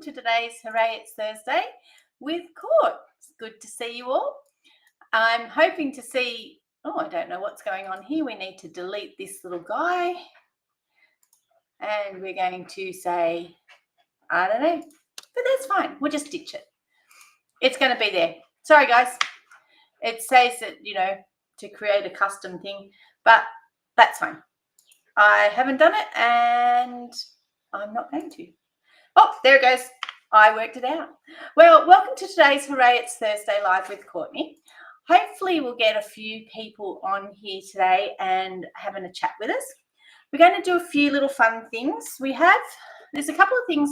to today's Hooray, It's Thursday with Court. It's good to see you all. I'm hoping to see, I don't know what's going on here. We need to delete this little guy. And we're going to say, I don't know, but that's fine. We'll just ditch it. It's going to be there. Sorry, guys. It says that, to create a custom thing, but that's fine. I haven't done it and I'm not going to. Oh, there it goes. I worked it out. Well, welcome to today's Hooray, It's Thursday Live with Courtney. Hopefully we'll get a few people on here today and having a chat with us. We're going to do a few little fun things. There's a couple of things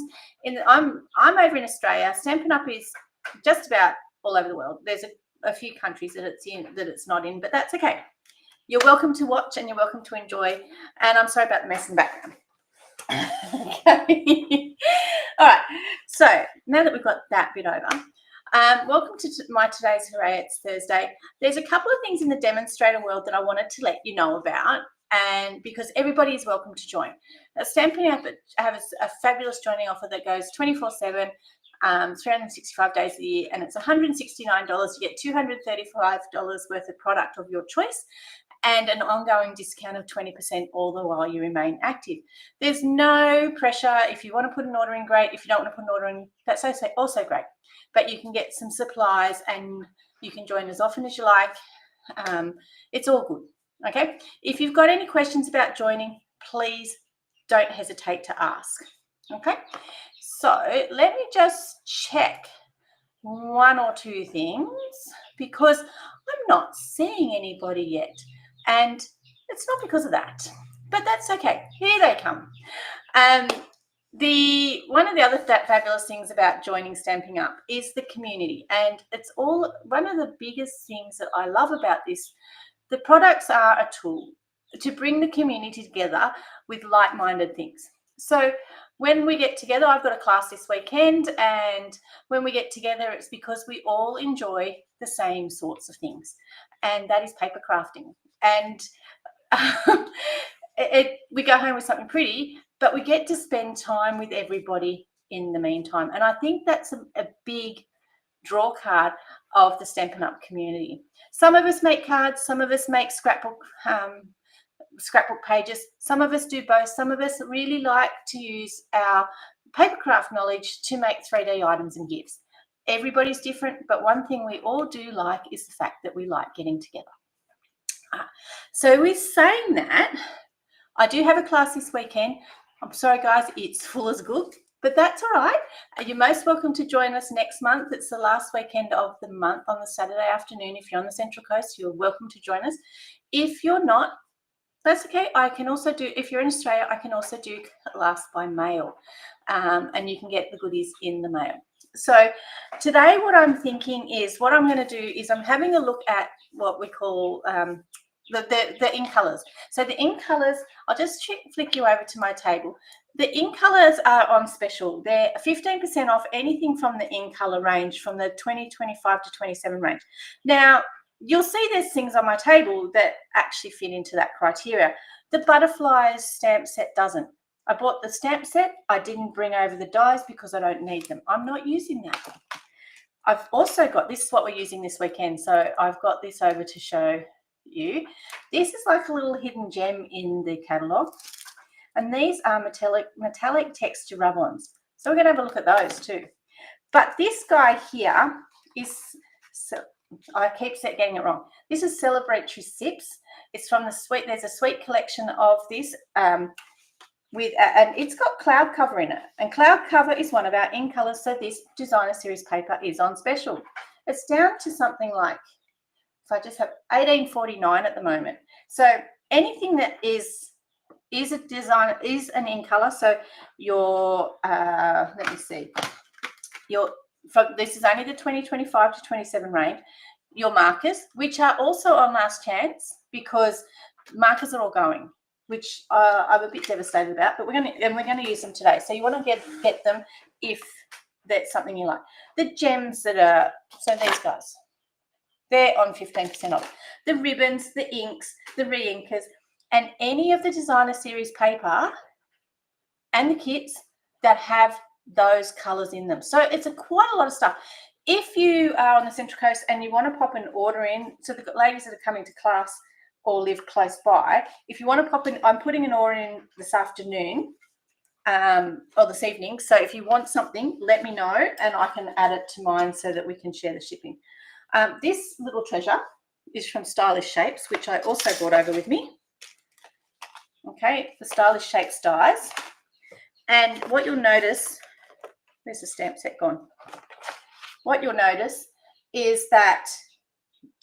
I'm over in Australia. Stampin' Up is just about all over the world. There's a few countries that it's not in, but that's okay. You're welcome to watch and you're welcome to enjoy. And I'm sorry about the mess in the background. Okay. All right. So now that we've got that bit over, welcome to my today's Hooray, It's Thursday. There's a couple of things in the Demonstrator world that I wanted to let you know about, and because everybody is welcome to join. Stampin' Up have a fabulous joining offer that goes 24/7, 365 days a year, and it's $169 to get $235 worth of product of your choice, and an ongoing discount of 20% all the while you remain active. There's no pressure. If you want to put an order in, great. If you don't want to put an order in, that's also great. But you can get some supplies and you can join as often as you like. It's all good, okay? If you've got any questions about joining, please don't hesitate to ask, okay? So let me just check one or two things because I'm not seeing anybody yet. And it's not because of that, but that's okay. Here they come. One of the other fabulous things about joining Stampin' Up is the community, and it's all one of the biggest things that I love about this. The products are a tool to bring the community together with like-minded things. So when we get together, I've got a class this weekend, and when we get together, it's because we all enjoy the same sorts of things, and that is paper crafting. And we go home with something pretty, but we get to spend time with everybody in the meantime. And I think that's a big draw card of the Stampin' Up community. Some of us make cards, some of us make scrapbook pages, some of us do both. Some of us really like to use our paper craft knowledge to make 3D items and gifts. Everybody's different, but one thing we all do like is the fact that we like getting together. So with saying that, I do have a class this weekend. I'm sorry, guys, it's full as good, but that's all right. You're most welcome to join us next month. It's the last weekend of the month on the Saturday afternoon. If you're on the Central Coast, you're welcome to join us. If you're not, that's okay. I can also do, if you're in Australia, I can also do class by mail, and you can get the goodies in the mail. So today what I'm thinking is, what I'm going to do is I'm having a look at what we call the ink colors. So the ink colors, I'll just flick you over to my table. The ink colors are on special. They're 15% off anything from the ink color range, from the 20, 25 to 27 range. Now, you'll see there's things on my table that actually fit into that criteria. The butterflies stamp set doesn't. I bought the stamp set. I didn't bring over the dies because I don't need them. I'm not using that. I've also got, this is what we're using this weekend. So I've got this over to show you. This is like a little hidden gem in the catalogue. And these are metallic texture rub-ons. So we're going to have a look at those too. But this guy here is, I keep getting it wrong. This is Celebratory Sips. It's from the Sweet. There's a Sweet collection of this and it's got cloud cover in it. And cloud cover is one of our ink colors. So this designer series paper is on special. It's down to something like, if I just have $18.49 at the moment. So anything that is a design, is an ink color. So your let me see, this is only the 2025 to 27 range. Your markers, which are also on last chance, because markers are all going, which I'm a bit devastated about, but we're going to use them today. So you want to get them if that's something you like. The gems that are, so these guys, they're on 15% off. The ribbons, the inks, the re-inkers, and any of the designer series paper and the kits that have those colors in them. So it's quite a lot of stuff. If you are on the Central Coast and you want to pop an order in, so the ladies that are coming to class or live close by, if you want to pop in, I'm putting an order in this afternoon or this evening. So if you want something, let me know and I can add it to mine so that we can share the shipping. This little treasure is from Stylish Shapes, which I also brought over with me. Okay, the Stylish Shapes dies. And what you'll notice, where's the stamp set gone? What you'll notice is that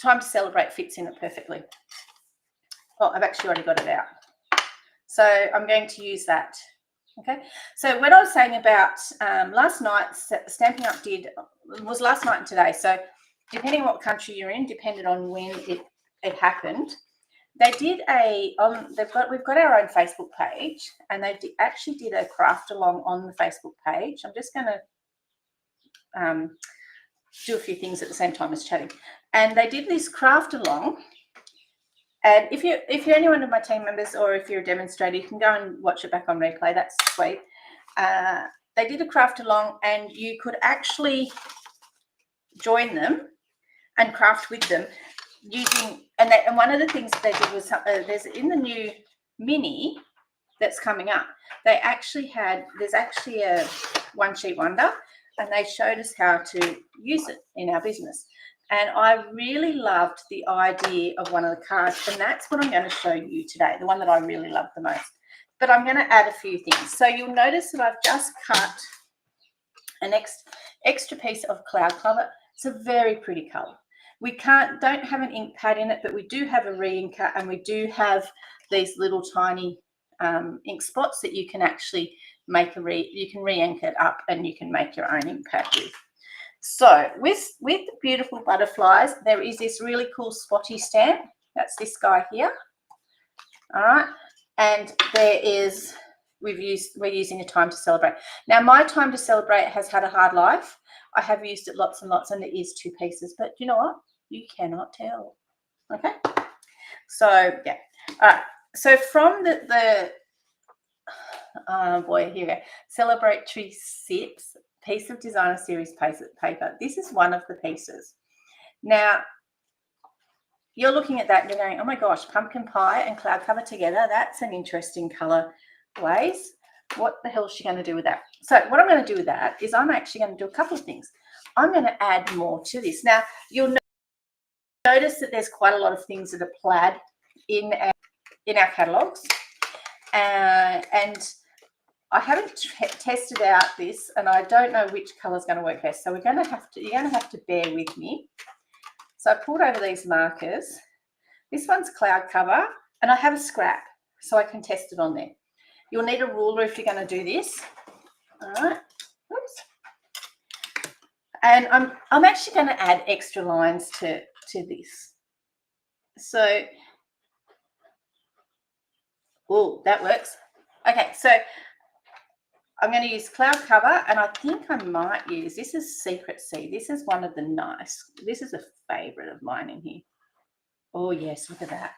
Time to Celebrate fits in it perfectly. Oh, I've actually already got it out. So I'm going to use that. Okay, so what I was saying about last night, Stampin' Up was last night and today. So depending on what country you're in, depended on when it happened. They did we've got our own Facebook page, and they actually did a craft along on the Facebook page. I'm just going to do a few things at the same time as chatting. And they did this craft along. And if you're any one of my team members or if you're a demonstrator, you can go and watch it back on replay. That's sweet. They did a craft along, and you could actually join them and craft with them using, and one of the things that they did was there's in the new mini that's coming up, there's actually a one sheet wonder, and they showed us how to use it in our business. And I really loved the idea of one of the cards, and that's what I'm going to show you today, the one that I really love the most. But I'm going to add a few things. So you'll notice that I've just cut an extra piece of cloud cover. It's a very pretty color. We don't have an ink pad in it, but we do have a re-inker, and we do have these little tiny ink spots that you can actually make you can re-ink it up, and you can make your own ink pad with. So with the beautiful butterflies, there is this really cool spotty stamp. That's this guy here. All right, and we're using a Time to Celebrate. Now my Time to Celebrate has had a hard life. I have used it lots and lots, and it is 2 pieces, but you know what? You cannot tell. Okay, so yeah. All right, so from the boy, here we go. Celebratory Sips piece of designer series paper. This is one of the pieces. Now you're looking at that and you're going, oh my gosh, pumpkin pie and cloud cover together. That's an interesting color ways. What the hell is she going to do with that? So what I'm going to do with that is I'm actually going to do a couple of things. I'm going to add more to this. Now you'll notice that there's quite a lot of things that are plaid in our catalogs, and I haven't tested out this, and I don't know which color is going to work best. So you're going to have to bear with me. So I pulled over these markers. This one's cloud cover, and I have a scrap, so I can test it on there. You'll need a ruler if you're going to do this. All right. Oops. And I'm actually going to add extra lines to this. So, oh, that works. Okay, so I'm going to use cloud cover, and I think I might use, this is Secret Sea. This is one of the this is a favorite of mine in here. Oh yes, look at that.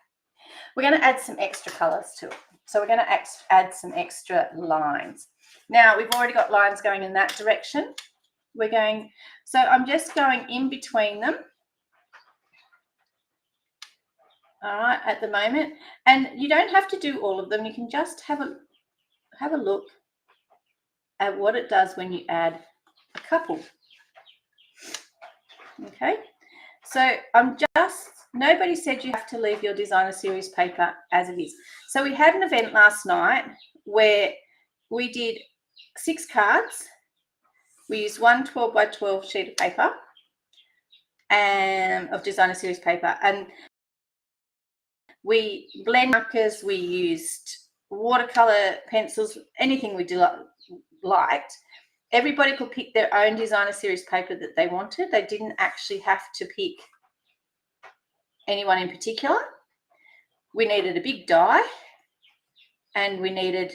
We're going to add some extra colors to it. So we're going to add some extra lines. Now we've already got lines going in that direction. So I'm just going in between them. All right, at the moment. And you don't have to do all of them. You can just have a look at what it does when you add a couple. Okay, so nobody said you have to leave your designer series paper as it is. So we had an event last night where we did 6 cards. We used one 12 by 12 sheet of paper and of designer series paper, and we blend markers, we used watercolor pencils, anything we liked. Everybody could pick their own designer series paper that they wanted. They didn't actually have to pick anyone in particular. We needed a big die, and we needed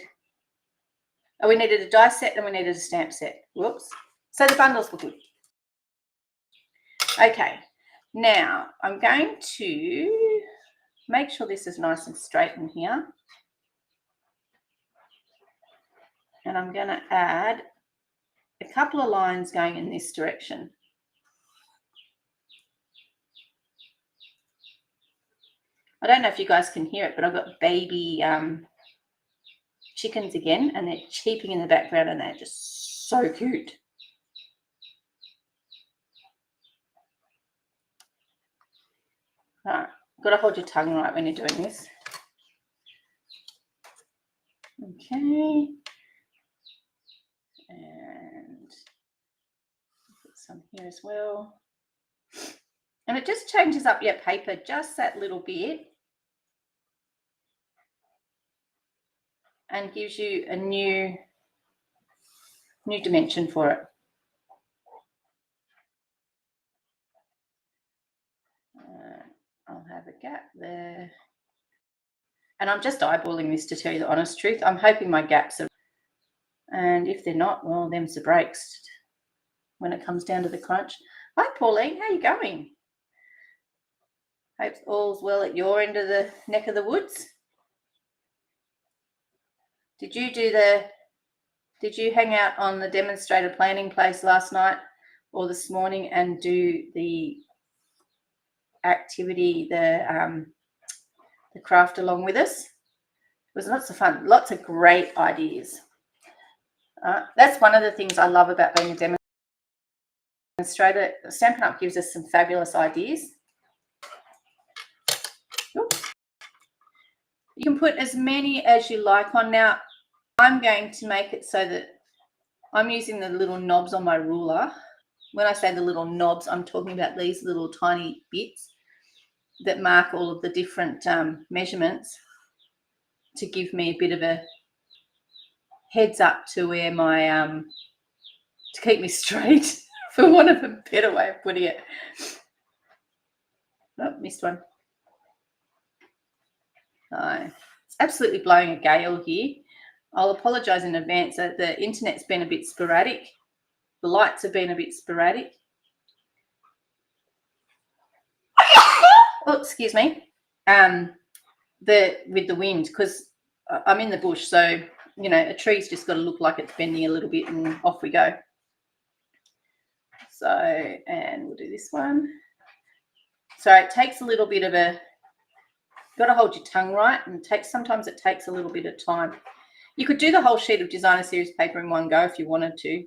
a die set, and we needed a stamp set. Whoops. So the bundles were good. Okay, now I'm going to make sure this is nice and straight in here. And I'm going to add couple of lines going in this direction. I don't know if you guys can hear it, but I've got baby chickens again, and they're cheeping in the background, and they're just so cute. All right, got to hold your tongue right when you're doing this. Okay, and put some here as well. And it just changes up your paper just that little bit and gives you a new dimension for it. I'll have a gap there. And I'm just eyeballing this, to tell you the honest truth. I'm hoping my gaps are, and if they're not, well, them's the breaks when it comes down to the crunch. Hi, Pauline, how you going? Hope all's well at your end of the neck of the woods. Did you hang out on the demonstrator planning place last night or this morning and do the activity, the craft along with us? It was lots of fun, lots of great ideas. That's one of the things I love about being a demonstrator. Stampin' Up gives us some fabulous ideas. Oops. You can put as many as you like on. Now, I'm going to make it so that I'm using the little knobs on my ruler. When I say the little knobs, I'm talking about these little tiny bits that mark all of the different measurements to give me a bit of a heads up to where my, to keep me straight, for want of a better way of putting it. Oh, missed one. It's absolutely blowing a gale here. I'll apologise in advance that the internet's been a bit sporadic. The lights have been a bit sporadic. Oh, excuse me. With the wind, because I'm in the bush, so you know a tree's just got to look like it's bending a little bit, and off we go. So, and we'll do this one. So it takes a little bit of a. Got to hold your tongue right, and sometimes it takes a little bit of time. You could do the whole sheet of designer series paper in one go if you wanted to,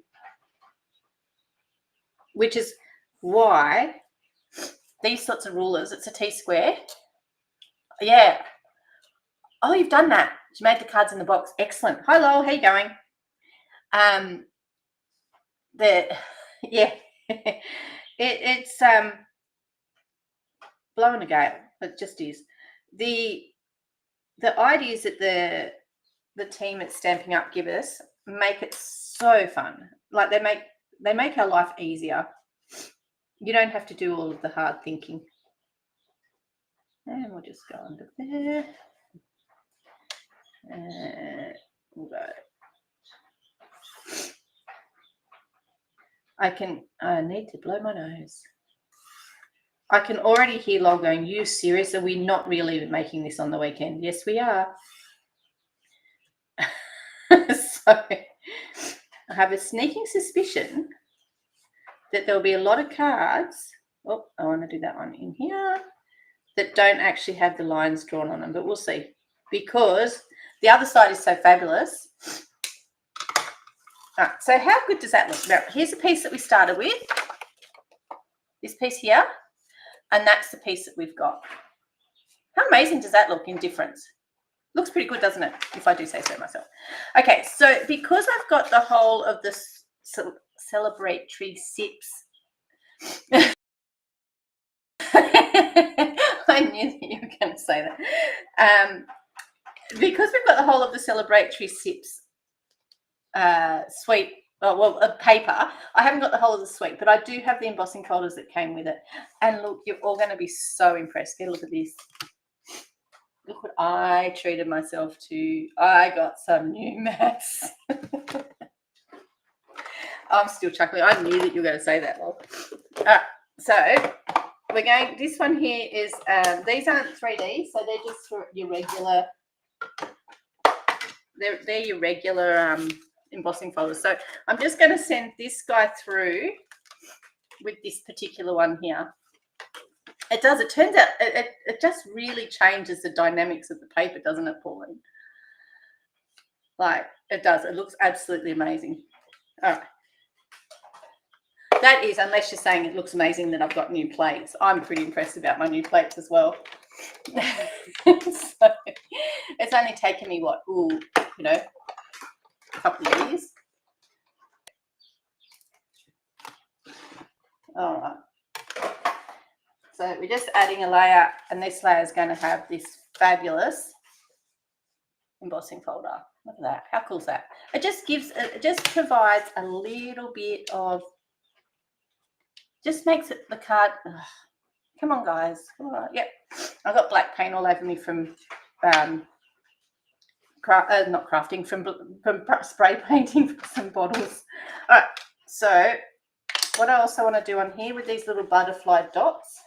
which is why these sorts of rulers, it's a T-square. Yeah. Oh, you've done that. You made the cards in the box. Excellent. Hi, Lowell. How you going? Yeah. it's blowing a gale. It just is. The ideas that the team at Stampin' Up give us make it so fun. Like they make our life easier. You don't have to do all of the hard thinking. And we'll just go under there. We'll go. I need to blow my nose. I can already hear Lol going, you serious? Are we not really making this on the weekend? Yes, we are. So I have a sneaking suspicion that there'll be a lot of cards. Oh, I want to do that one in here that don't actually have the lines drawn on them, but we'll see, because the other side is so fabulous. All right, so how good does that look? Now, here's a piece that we started with, this piece here, and that's the piece that we've got. How amazing does that look in difference? Looks pretty good, doesn't it? If I do say so myself. Okay, so because I've got the whole of this Celebratory Sips, I knew that you were going to say that. Because we've got the whole of the Celebratory Sips suite, paper, I haven't got the whole of the suite, but I do have the embossing folders that came with it. And look, you're all going to be so impressed. Get a look at this. Look what I treated myself to. I got some new mats. I'm still chuckling. I knew that you were going to say that, Lol. So we're going, this one here is, these aren't 3D, so they're just for your regular, they're your regular embossing folders. So I'm just going to send this guy through with this particular one here. It does. It turns out it just really changes the dynamics of the paper, doesn't it, Pauline? Like, it does. It looks absolutely amazing. All right. That is, unless you're saying it looks amazing that I've got new plates. I'm pretty impressed about my new plates as well. So it's only taken me, what, a couple of years. All right. So we're just adding a layer, and this layer is going to have this fabulous embossing folder. Look at that. How cool is that? It just provides a little bit of, just makes it the card. Ugh. Come on, guys. Come on. Yep. I've got black paint all over me from not crafting, from spray painting for some bottles. All right. So what I also want to do on here with these little butterfly dots,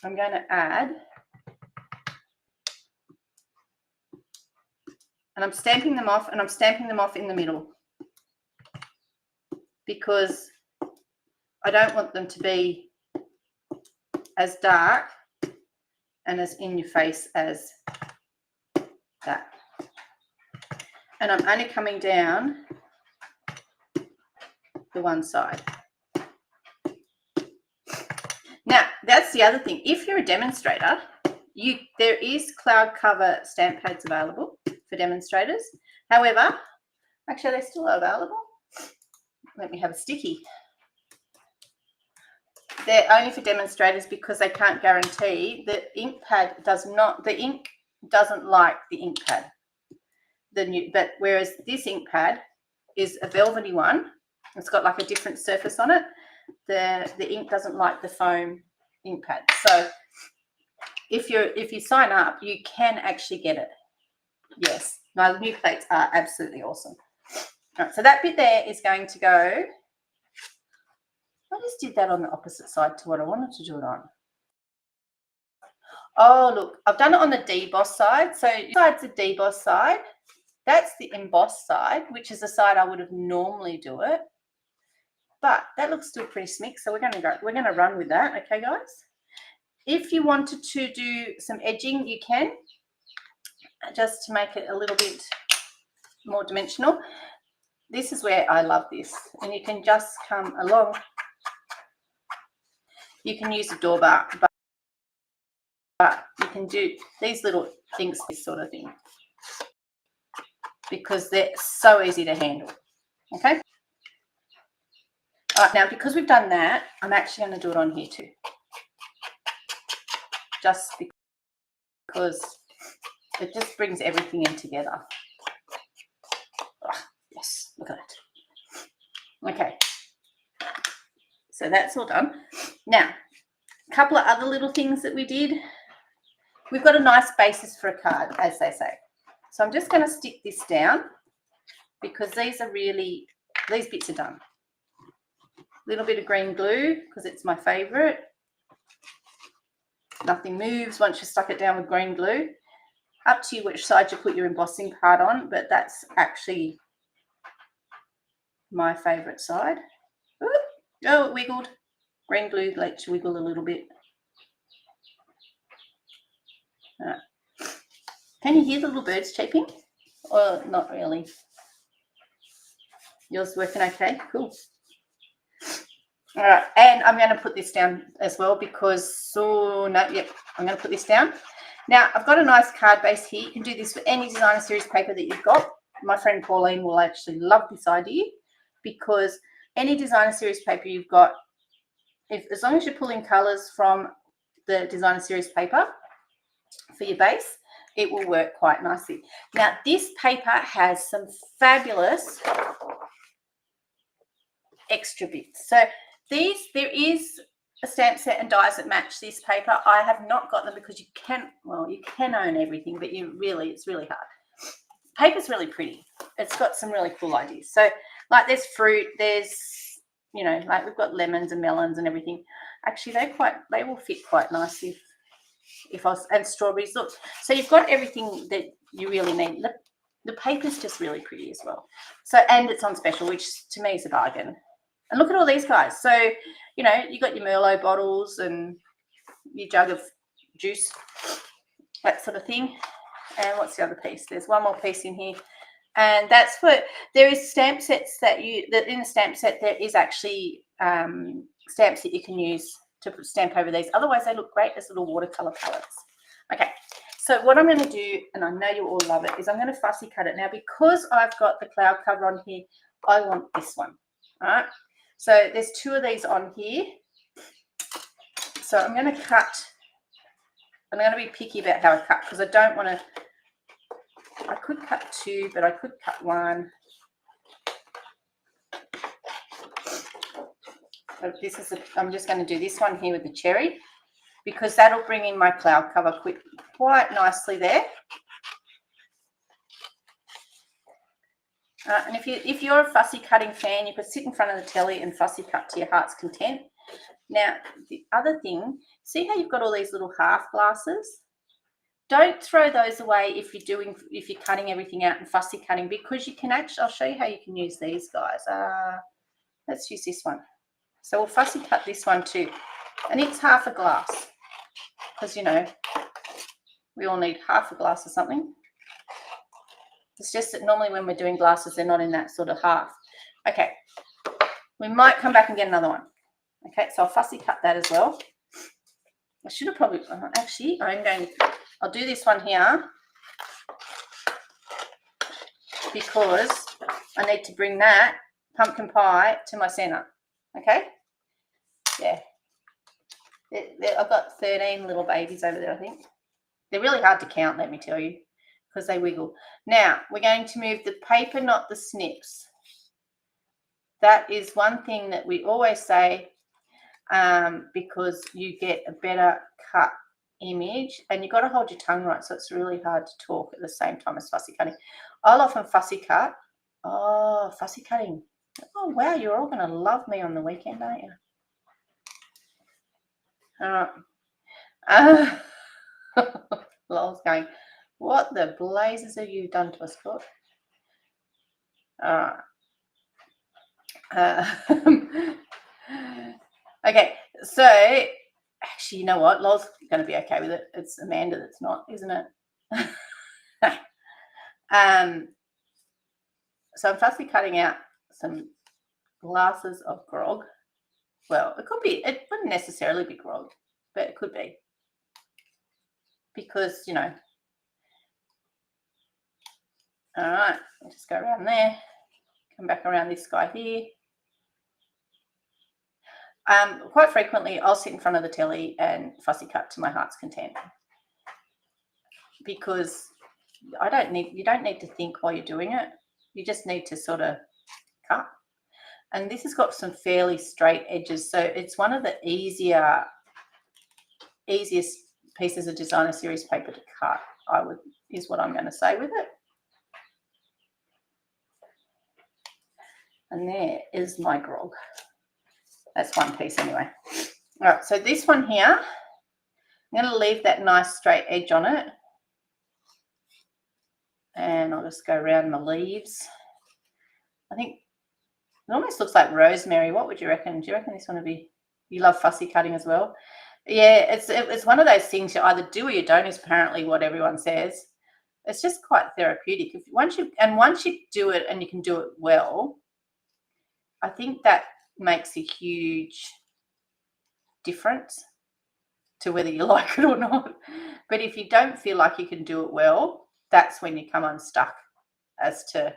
I'm going to add, and I'm stamping them off, and I'm stamping them off in the middle because I don't want them to be as dark and as in your face as that. And I'm only coming down the one side. Now, that's the other thing. If you're a demonstrator, there is cloud cover stamp pads available for demonstrators. However, actually, they're still available. Let me have a sticky. They're only for demonstrators because they can't guarantee the ink pad the ink doesn't like the ink pad. But whereas this ink pad is a velvety one, it's got like a different surface on it. The ink doesn't like the foam ink pad. So if you sign up, you can actually get it. Yes, my new plates are absolutely awesome. All right, so that bit there is going to go. I just did that on the opposite side to what I wanted to do it on. Oh, look, I've done it on the deboss side. So side's the deboss side. That's the emboss side, which is the side I would have normally do it. But that looks still pretty smick, so we're going to run with that, okay, guys? If you wanted to do some edging, you can, just to make it a little bit more dimensional. This is where I love this, and you can just come along. You can use a door bar, but you can do these little things, this sort of thing, because they're so easy to handle, okay? All right, now because we've done that, I'm actually going to do it on here too, just because it just brings everything in together. Oh, yes, look at it. Okay, so that's all done. Now, a couple of other little things that we did. We've got a nice basis for a card, as they say. So I'm just going to stick this down because these bits are done. A little bit of green glue because it's my favourite. Nothing moves once you stuck it down with green glue. Up to you which side you put your embossing part on, but that's actually my favourite side. Ooh, oh, it wiggled. Green glue lets you wiggle a little bit. Right. Can you hear the little birds chirping? Or not really? Yours working okay? Cool. All right, and I'm going to put this down as well because, I'm going to put this down. Now, I've got a nice card base here. You can do this for any designer series paper that you've got. My friend Pauline will actually love this idea because any designer series paper you've got, as long as you're pulling colours from the designer series paper for your base, it will work quite nicely. Now, this paper has some fabulous extra bits. So there is a stamp set and dies that match this paper. I have not got them because you can own everything, but it's really hard. Paper's really pretty. It's got some really cool ideas. So like there's fruit, there's, like we've got lemons and melons and everything. Actually, they will fit quite nicely and strawberries. Look, so you've got everything that you really need. Look, The paper's just really pretty as well. So, and it's on special, which to me is a bargain. And look at all these guys. So, you know, you got your Merlot bottles and your jug of juice, that sort of thing. And what's the other piece? There's one more piece in here. And that's what, there is stamp sets that in the stamp set, there is actually stamps that you can use to stamp over these. Otherwise, they look great as little watercolor palettes. Okay, so what I'm going to do, and I know you all love it, is I'm going to fussy cut it. Now, because I've got the cloud cover on here, I want this one. All right, so there's 2 of these on here. So I'm going to cut, I'm going to be picky about how I cut because I don't want to, I could cut 2, but I could cut 1. So this is, I'm just going to do this one here with the cherry because that'll bring in my cloud cover quite nicely there. And if you're a fussy cutting fan, you could sit in front of the telly and fussy cut to your heart's content. Now, the other thing, see how you've got all these little half glasses? Don't throw those away if you're cutting everything out and fussy cutting, because you can actually, I'll show you how you can use these guys. Let's use this one. So we'll fussy cut this one too. And it's half a glass because, you know, we all need half a glass of something. It's just that normally when we're doing glasses, they're not in that sort of half. Okay, we might come back and get another one. Okay, so I'll fussy cut that as well. I should have probably, actually, I'll do this one here because I need to bring that pumpkin pie to my center. Okay, yeah. I've got 13 little babies over there, I think. They're really hard to count, let me tell you, because they wiggle. Now, we're going to move the paper, not the snips. That is one thing that we always say, because you get a better cut image, and you've got to hold your tongue right, so it's really hard to talk at the same time as fussy cutting. I'll often fussy cut. Oh, fussy cutting. Oh, wow, you're all going to love me on the weekend, aren't you? All right. Lol's going, what the blazes have you done to us, Scott? All right. Okay, so actually, you know what? Lol's going to be okay with it. It's Amanda that's not, isn't it? So I'm fussy cutting out some glasses of grog. Well, it could be, it wouldn't necessarily be grog, but it could be. Because, you know. All right, I'll just go around there. Come back around this guy here. Quite frequently, I'll sit in front of the telly and fussy cut to my heart's content, because you don't need to think while you're doing it. You just need to sort of cut. And this has got some fairly straight edges, so it's one of the easiest pieces of designer series paper to cut, is what I'm going to say with it. And there is my grog. That's one piece anyway. All right, so this one here, I'm going to leave that nice straight edge on it. And I'll just go around my leaves. I think it almost looks like rosemary. What would you reckon? Do you reckon this one would be, you love fussy cutting as well? Yeah, it's one of those things you either do or you don't, is apparently what everyone says. It's just quite therapeutic. Once you do it and you can do it well, I think that makes a huge difference to whether you like it or not. But if you don't feel like you can do it well, that's when you come unstuck as to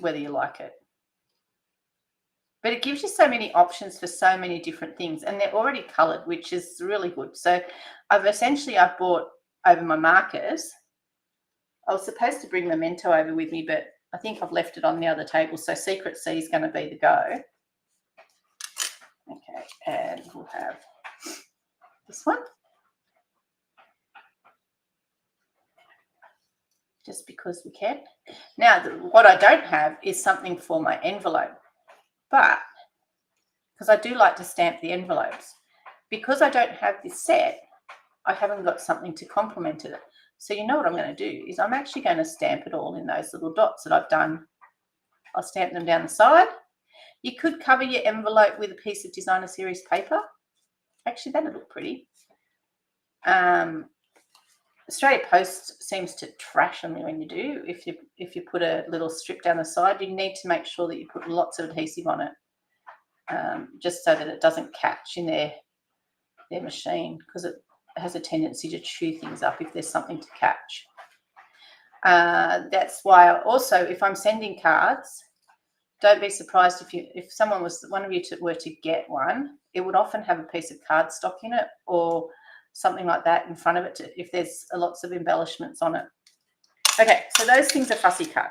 whether you like it. But it gives you so many options for so many different things, and they're already coloured, which is really good. So I've bought over my markers. I was supposed to bring Memento over with me, but I think I've left it on the other table. So Secret C is going to be the go. Okay, and we'll have this one. Just because we can. Now, what I don't have is something for my envelope. But, because I do like to stamp the envelopes, because I don't have this set, I haven't got something to complement it. So you know what I'm going to do is I'm actually going to stamp it all in those little dots that I've done. I'll stamp them down the side. You could cover your envelope with a piece of designer series paper. Actually, that'd look pretty. Australia Post seems to trash on me when you do. If you put a little strip down the side, you need to make sure that you put lots of adhesive on it, just so that it doesn't catch in their machine, because it has a tendency to chew things up if there's something to catch. That's why also, if I'm sending cards, don't be surprised if one of you were to get one, it would often have a piece of cardstock in it or something like that in front of it if there's lots of embellishments on it. Okay, so those things are fussy cut.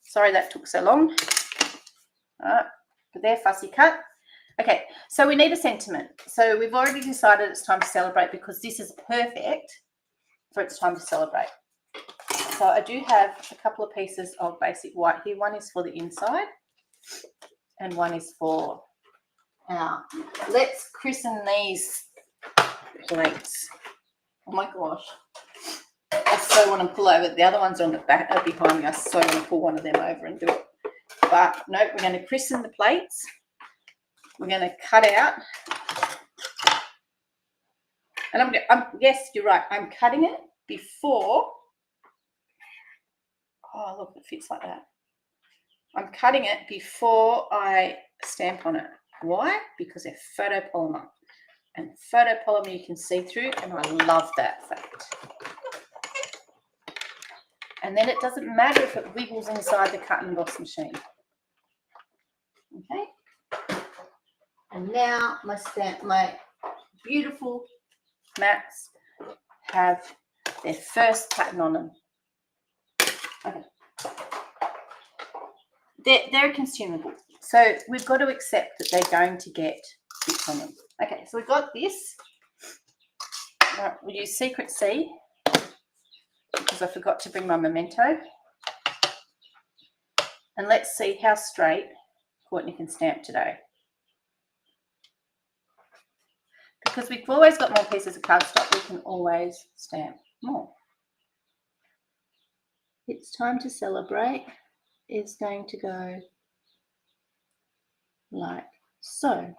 Sorry that took so long. All right, but they're fussy cut. Okay, so we need a sentiment. So we've already decided it's time to celebrate, because this is perfect for it's time to celebrate. So I do have a couple of pieces of basic white here. One is for the inside and one is for our, let's christen these plates. Oh my gosh. I so want to pull over. The other one's on the back behind me. I so want to pull one of them over and do it. But no, we're going to christen the plates. We're going to cut out. And yes, you're right. I'm cutting it before. Oh, look, it fits like that. I'm cutting it before I stamp on it. Why? Because they're photopolymer. And photopolymer you can see through, and I love that fact. And then it doesn't matter if it wiggles inside the cut and emboss machine. Okay. And now my beautiful mats have their first pattern on them. Okay. They're consumable. So we've got to accept that they're going to get bits on them. Okay, so we've got this. We'll use Secret C, because I forgot to bring my memento. And let's see how straight Courtney can stamp today. Because we've always got more pieces of cardstock, we can always stamp more. It's time to celebrate. It's going to go like so.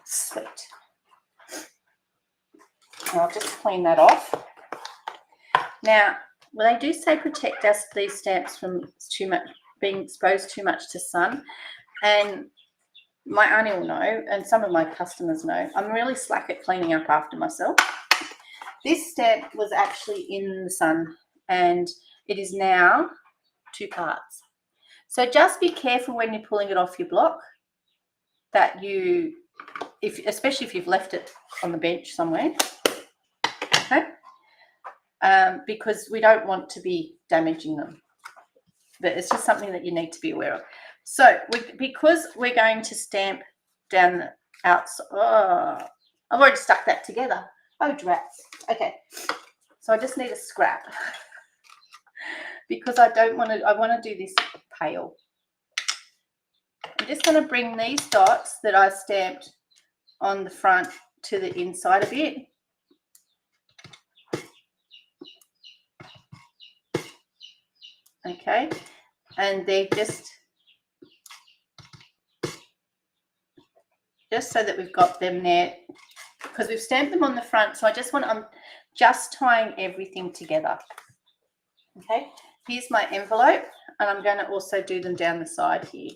Sweet. I'll just clean that off. Now, well, they do say protect these stamps from being exposed too much to sun, and my auntie will know, and some of my customers know, I'm really slack at cleaning up after myself. This stamp was actually in the sun, and it is now 2 parts. So just be careful when you're pulling it off your block that especially if you've left it on the bench somewhere, okay? Because we don't want to be damaging them. But it's just something that you need to be aware of. So because we're going to stamp down the outside, I've already stuck that together. Oh, drats. Okay, so I just need a scrap because I want to do this pale. I'm just going to bring these dots that I stamped on the front to the inside a bit. Okay, and they're just so that we've got them there, because we've stamped them on the front. So I'm just tying everything together. Okay, here's my envelope, and I'm going to also do them down the side here.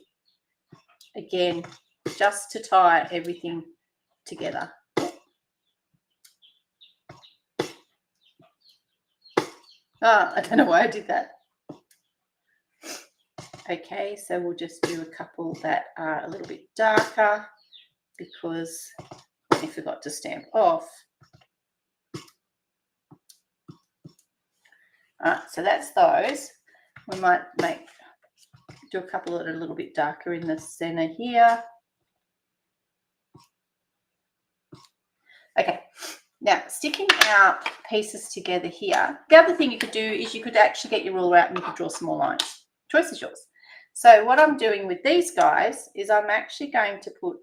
Again, just to tie everything together. I don't know why I did that. Okay, so we'll just do a couple that are a little bit darker because I forgot to stamp off. So that's those. We might do a couple that are a little bit darker in the center here. Okay, now sticking our pieces together here. The other thing you could do is you could actually get your ruler out and you could draw some more lines. Choice is yours. So what I'm doing with these guys is I'm actually going to put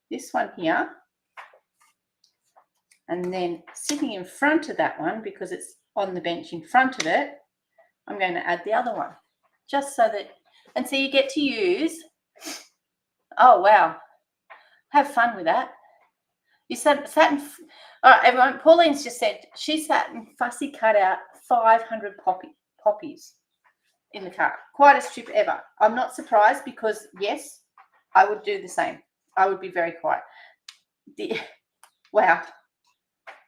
this one here And then sitting in front of that one, because it's on the bench in front of it, I'm going to add the other one. Just so that, and so you get to use, oh wow, have fun with that. You sat in, all right, everyone, Pauline's just said she sat and fussy cut out 500 poppies in the car. Quietest trip ever. I'm not surprised because, yes, I would do the same. I would be very quiet. Wow.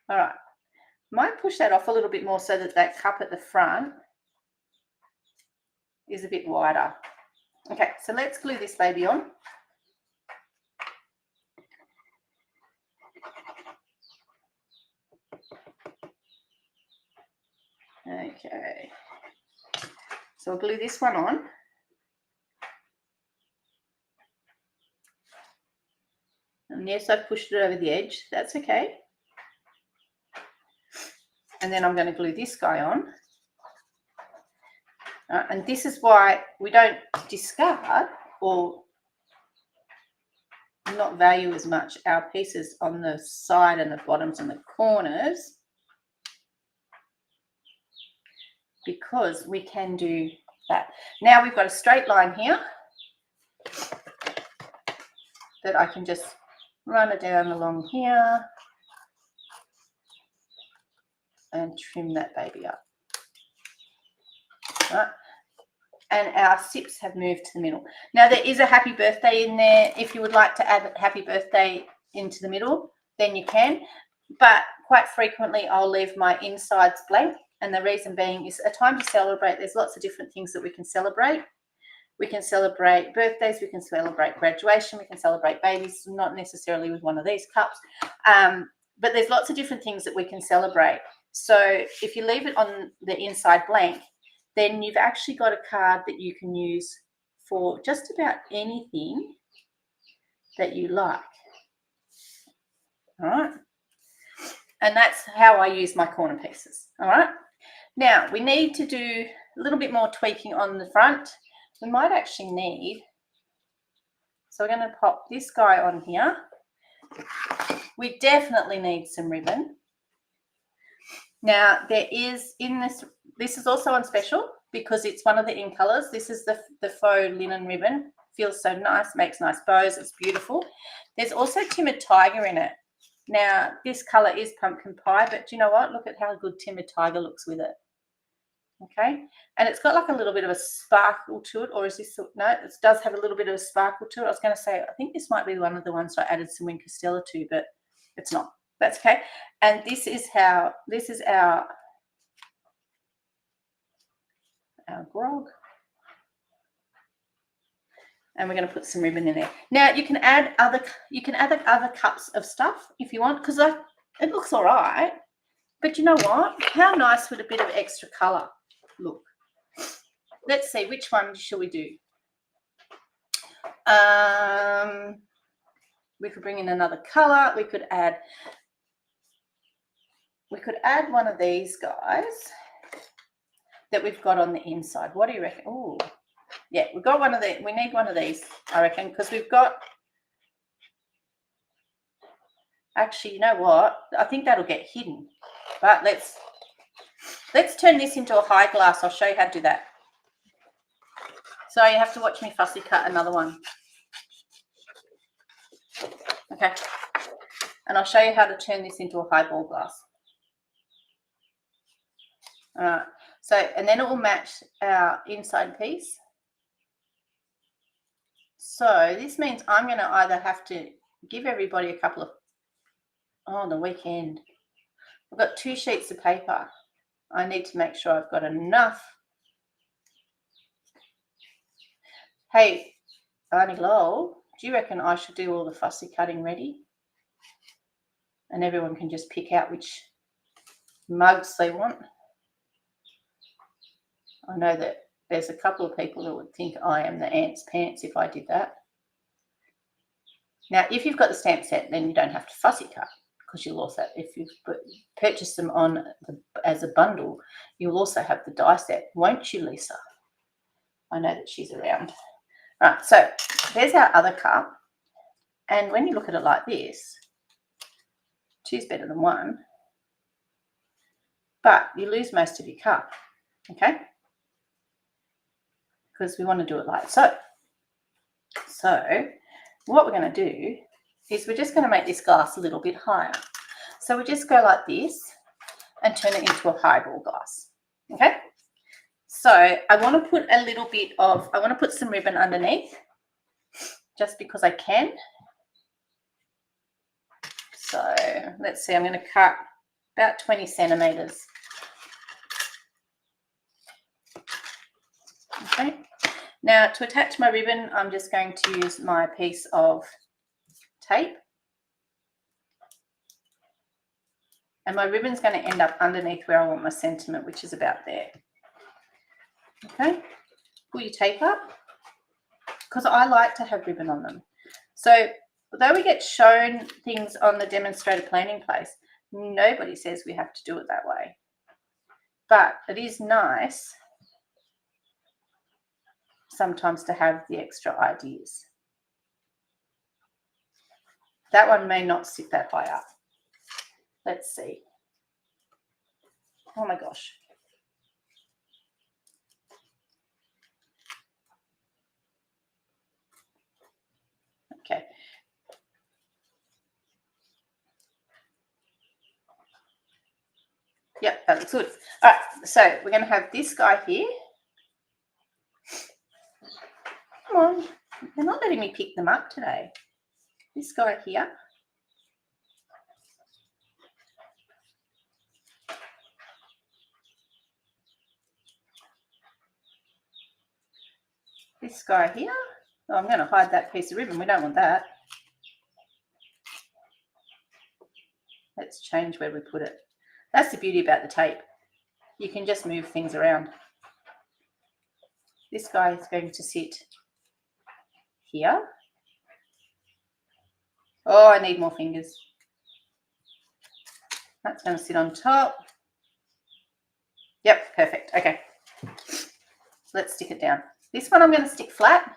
All right. Might push that off a little bit more so that that cup at the front is a bit wider. Okay, so let's glue this baby on. Okay, so I'll glue this one on. And yes, I've pushed it over the edge. That's okay. And then I'm going to glue this guy on. And this is why we don't discard or not value as much our pieces on the side and the bottoms and the corners, because we can do that. Now we've got a straight line here that I can just run it down along here and trim that baby up. Right. And our sips have moved to the middle. Now there is a happy birthday in there. If you would like to add happy birthday into the middle, then you can. But quite frequently I'll leave my insides blank. And the reason being is a time to celebrate. There's lots of different things that we can celebrate. We can celebrate birthdays, we can celebrate graduation, we can celebrate babies, not necessarily with one of these cups. But there's lots of different things that we can celebrate. So if you leave it on the inside blank, then you've actually got a card that you can use for just about anything that you like. All right. And that's how I use my corner pieces. All right. Now we need to do a little bit more tweaking on the front. We might actually need, so we're going to pop this guy on here. We definitely need some ribbon. Now there is in this is also on special because it's one of the in colors. This is the faux linen ribbon. Feels so nice, makes nice bows, it's beautiful. There's also Timid Tiger in it. Now this color is pumpkin pie, but do you know what? Look at how good Timid Tiger looks with it. Okay, and it's got like a little bit of a sparkle to it, or is this, no, it does have a little bit of a sparkle to it. I was going to say, I think this might be one of the ones I added some Wink Castella to, but it's not. That's okay. And this is our grog. And we're going to put some ribbon in there. Now you can add other cups of stuff if you want, because it looks all right. But you know what? How nice would a bit of extra colour look? Let's see, which one shall we do? We could bring in another colour. We could add one of these guys that we've got on the inside. What do you reckon? Oh, yeah, we've got one of the. We need one of these, I reckon, because we've got. Actually, you know what? I think that'll get hidden. But let's turn this into a high glass. I'll show you how to do that. So you have to watch me fussy cut another one. Okay. And I'll show you how to turn this into a highball glass. All right. So, and then it will match our inside piece. So this means I'm going to either have to give everybody a couple of, on the weekend. I've got 2 sheets of paper. I need to make sure I've got enough. Hey, Auntie Lowell, do you reckon I should do all the fussy cutting ready? And everyone can just pick out which mugs they want. I know that there's a couple of people that would think I am the ant's pants if I did that. Now, if you've got the stamp set, then you don't have to fussy cut, because you'll also, if you've purchased them as a bundle, you'll also have the die set, won't you, Lisa? I know that she's around. Right, so there's our other cup. And when you look at it like this, Two's better than one. But you lose most of your cup, okay? Because we want to do it like so. So what we're going to do is we're just going to make this glass a little bit higher. So we just go like this and turn it into a highball glass, okay? So I want to put a little bit of, I want to put some ribbon underneath just because I can. So let's see, I'm going to cut about 20 centimeters. Okay. Now to attach my ribbon, I'm just going to use my piece of tape. And my ribbon's going to end up underneath where I want my sentiment, which is about there. Okay. Pull your tape up, because I like to have ribbon on them. So although we get shown things on the Demonstrator planning place, nobody says we have to do it that way. But it is nice sometimes to have the extra ideas. That one may not sit that high up. Let's see. Oh my gosh. Okay. Yep, that looks good. All right, so we're going to have this guy here. Come on, they're not letting me pick them up today. This guy here. This guy here. Oh, I'm going to hide that piece of ribbon. We don't want that. Let's change where we put it. That's the beauty about the tape. You can just move things around. This guy is going to sit here. Oh, I need more fingers. That's going to sit on top. Yep, perfect. Okay. Let's stick it down. This one I'm going to stick flat.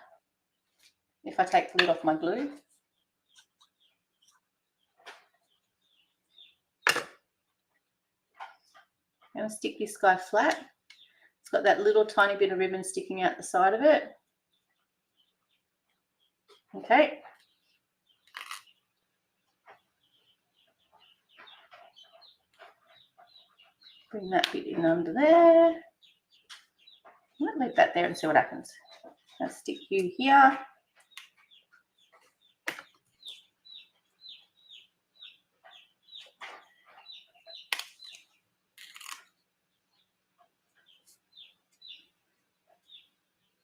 If I take the lid off my glue. I'm going to stick this guy flat. It's got that little tiny bit of ribbon sticking out the side of it. Okay. Bring that bit in under there. I might leave that there and see what happens. I'll stick you here.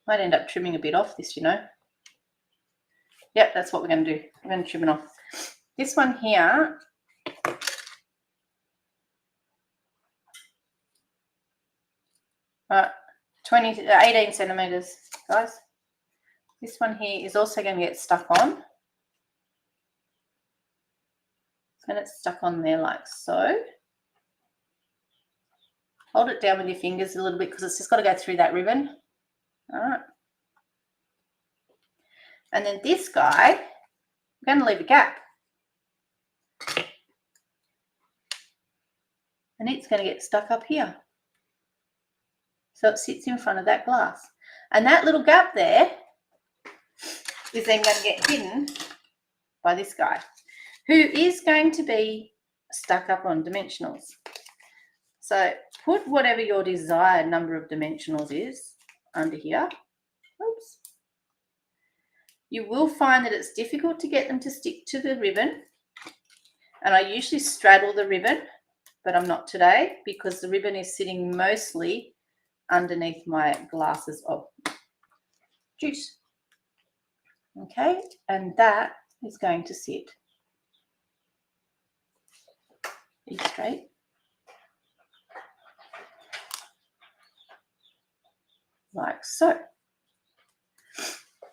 Might end up trimming a bit off this, you know. Yep, that's what we're going to do. We're going to trim it off. This one here, uh, 18 centimeters, guys. This one here is also going to get stuck on. It's going to get stuck on there like so. Hold it down with your fingers a little bit because it's just got to go through that ribbon. All right. And then this guy, I'm going to leave a gap. And it's going to get stuck up here. So it sits in front of that glass. And that little gap there is then going to get hidden by this guy, who is going to be stuck up on dimensionals. So put whatever your desired number of dimensionals is under here. Oops. You will find that it's difficult to get them to stick to the ribbon. And I usually straddle the ribbon, but I'm not today because the ribbon is sitting mostly underneath my glasses of juice. Okay, and that is going to sit straight. Like so.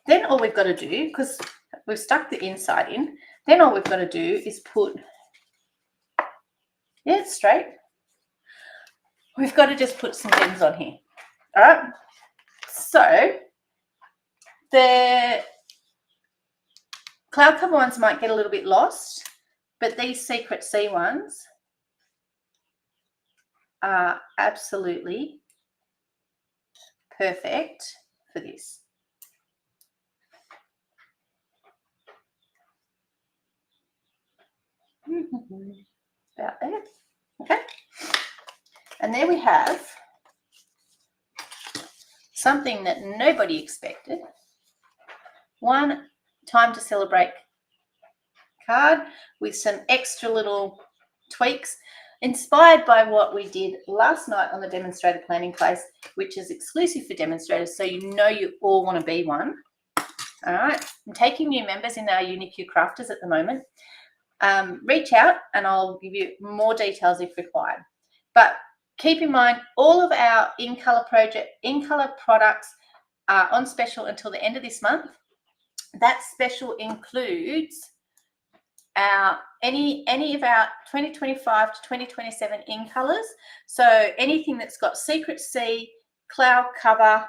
Then all we've got to do, because we've stuck the inside in, then all we've got to do is put, yeah, it's straight. We've got to just put some gems on here. All right. So the cloud cover ones might get a little bit lost, But these Secret C ones are absolutely perfect for this. About there. Okay. And there we have something that nobody expected. One Time to Celebrate card with some extra little tweaks inspired by what we did last night on the Demonstrator planning place, which is exclusive for demonstrators, so you know you all want to be one. All right, I'm taking new members in our UniQ Crafters at the moment. Reach out and I'll give you more details if required. But keep in mind, all of our in-color products are on special until the end of this month. That special includes our any of our 2025 to 2027 in colors. So anything that's got Secret C, Cloud Cover,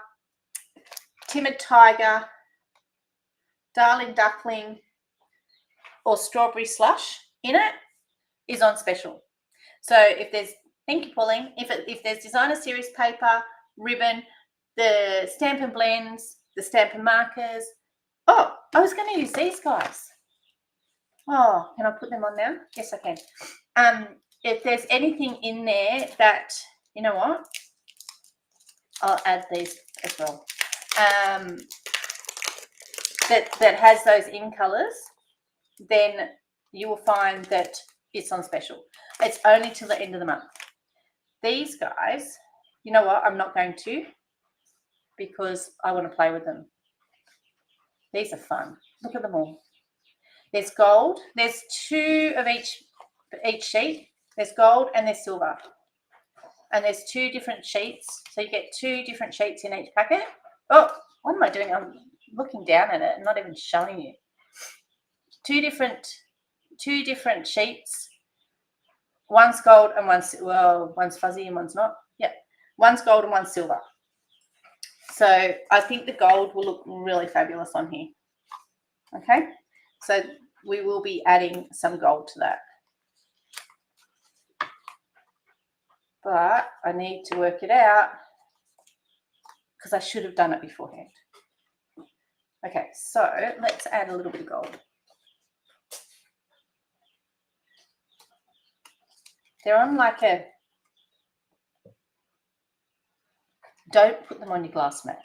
Timid Tiger, Darling Duckling, or Strawberry Slush in it is on special. So if there's, thank you, Pauline, if there's designer series paper, ribbon, the Stampin' blends, the Stampin' markers. Oh, I was going to use these guys. Oh, can I put them on now? Yes, I can. If there's anything in there that, you know what, I'll add these as well. That has those in colors, then you will find that it's on special. It's only till the end of the month. These guys, you know what, I'm not going to, because I want to play with them. These are fun. Look at them all. There's gold. There's two of each sheet. There's gold and there's silver. And there's two different sheets. So you get two different sheets in each packet. Oh, what am I doing? I'm looking down at it and not even showing you. Two different sheets. One's gold and one's fuzzy and one's not. Yeah. One's gold and one's silver. So I think the gold will look really fabulous on here. Okay. So we will be adding some gold to that. But I need to work it out because I should have done it beforehand. Okay, so let's add a little bit of gold. They're on like a, don't put them on your glass mat,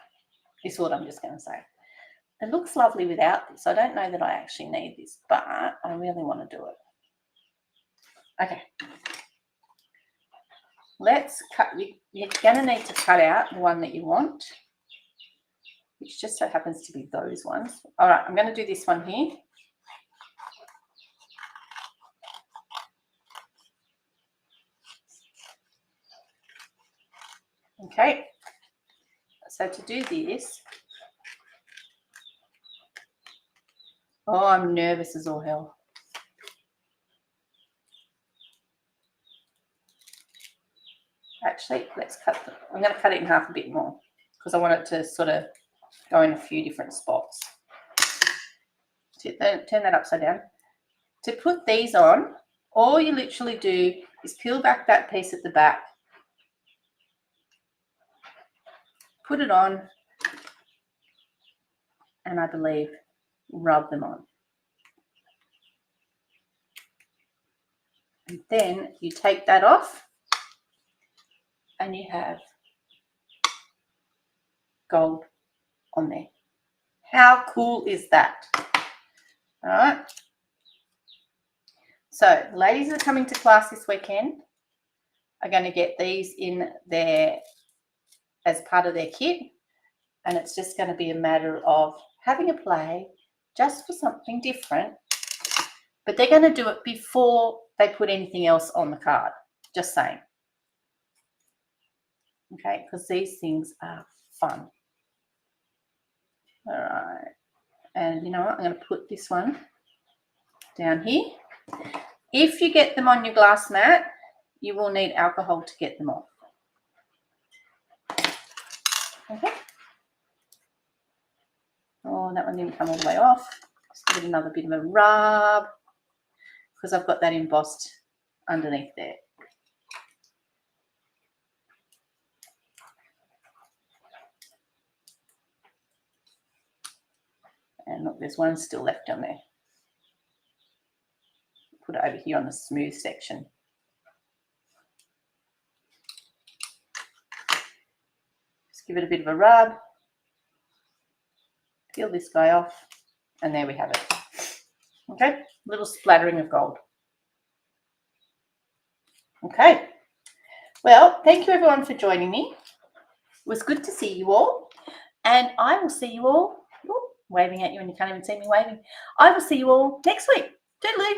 is what I'm just going to say. It looks lovely without this. I don't know that I actually need this, but I really want to do it. Okay. Let's cut, you're going to need to cut out the one that you want, which just so happens to be those ones. All right, I'm going to do this one here. Okay, so to do this, oh, I'm nervous as all hell. Actually, let's cut them. I'm going to cut it in half a bit more because I want it to sort of go in a few different spots. Turn that upside down. To put these on, all you literally do is peel back that piece at the back, put it on, and I believe rub them on. And then you take that off and you have gold on there. How cool is that? All right. So the ladies that are coming to class this weekend are going to get these in there as part of their kit. And it's just going to be a matter of having a play just for something different. But they're going to do it before they put anything else on the card. Just saying. Okay, because these things are fun. All right. And you know what? I'm going to put this one down here. If you get them on your glass mat, you will need alcohol to get them off. Okay. Oh, that one didn't come all the way off. Just give it another bit of a rub because I've got that embossed underneath there. And look, there's one still left on there. Put it over here on the smooth section. Just give it a bit of a rub. Peel this guy off, and there we have it. Okay, little splattering of gold. Okay, well, thank you everyone for joining me. It was good to see you all, and I will see you all, waving at you and you can't even see me waving. I will see you all next week. Toodaloo.